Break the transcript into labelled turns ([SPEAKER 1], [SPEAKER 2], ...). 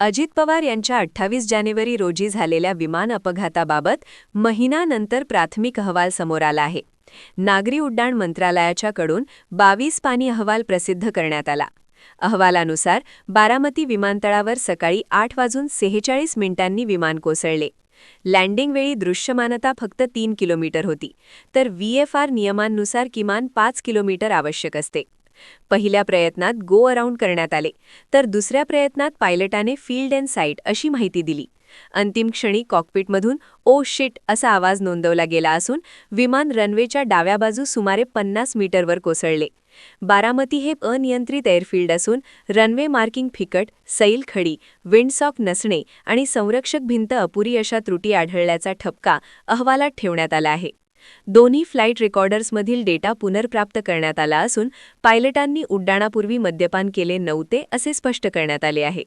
[SPEAKER 1] अजित पवार यांच्या 28 जानेवारी रोजी झालेल्या विमान अपघाताबाबत महिनानंतर प्राथमिक अहवाल समोर आला आहे. नागरी उड्डाण मंत्रालयाच्याकडून 22 पानी अहवाल प्रसिद्ध करण्यात आला. अहवालानुसार बारामती विमानतळावर सकाळी 8:46 विमान कोसळले. लँडिंगवेळी दृश्यमानता फक्त 3 किलोमीटर होती, तर VFR नियमांनुसार किमान 5 किलोमीटर आवश्यक असते. पहिल्या प्रयत्नात गो अराउंड करण्यात आले, तर दुसऱ्या प्रयत्नात पायलटाने फील्ड एंड साईट अशी माहिती दिली. अंतिम क्षणी कॉकपिटमधून ओ शिट असा आवाज नोंदवला गेला असून विमान रनवेच्या डाव्या बाजू सुमारे 50 मीटरवर कोसळले. बारामती हे अनियंत्रित एअरफील्ड असून रनवे मार्किंग फिकट, सैल खडी, विंडसॉक नसणे आणि संरक्षक भिंत अपुरी अशा त्रुटी आढळल्याचा ठपका अहवालात ठेवण्यात आला आहे. दोन्ही फ्लाईट रेकॉर्डर्समधील डेटा पुनर्प्राप्त करण्यात आला असून पायलटांनी उड्डाणापूर्वी मद्यपान केले नव्हते असे स्पष्ट करण्यात आले आहे.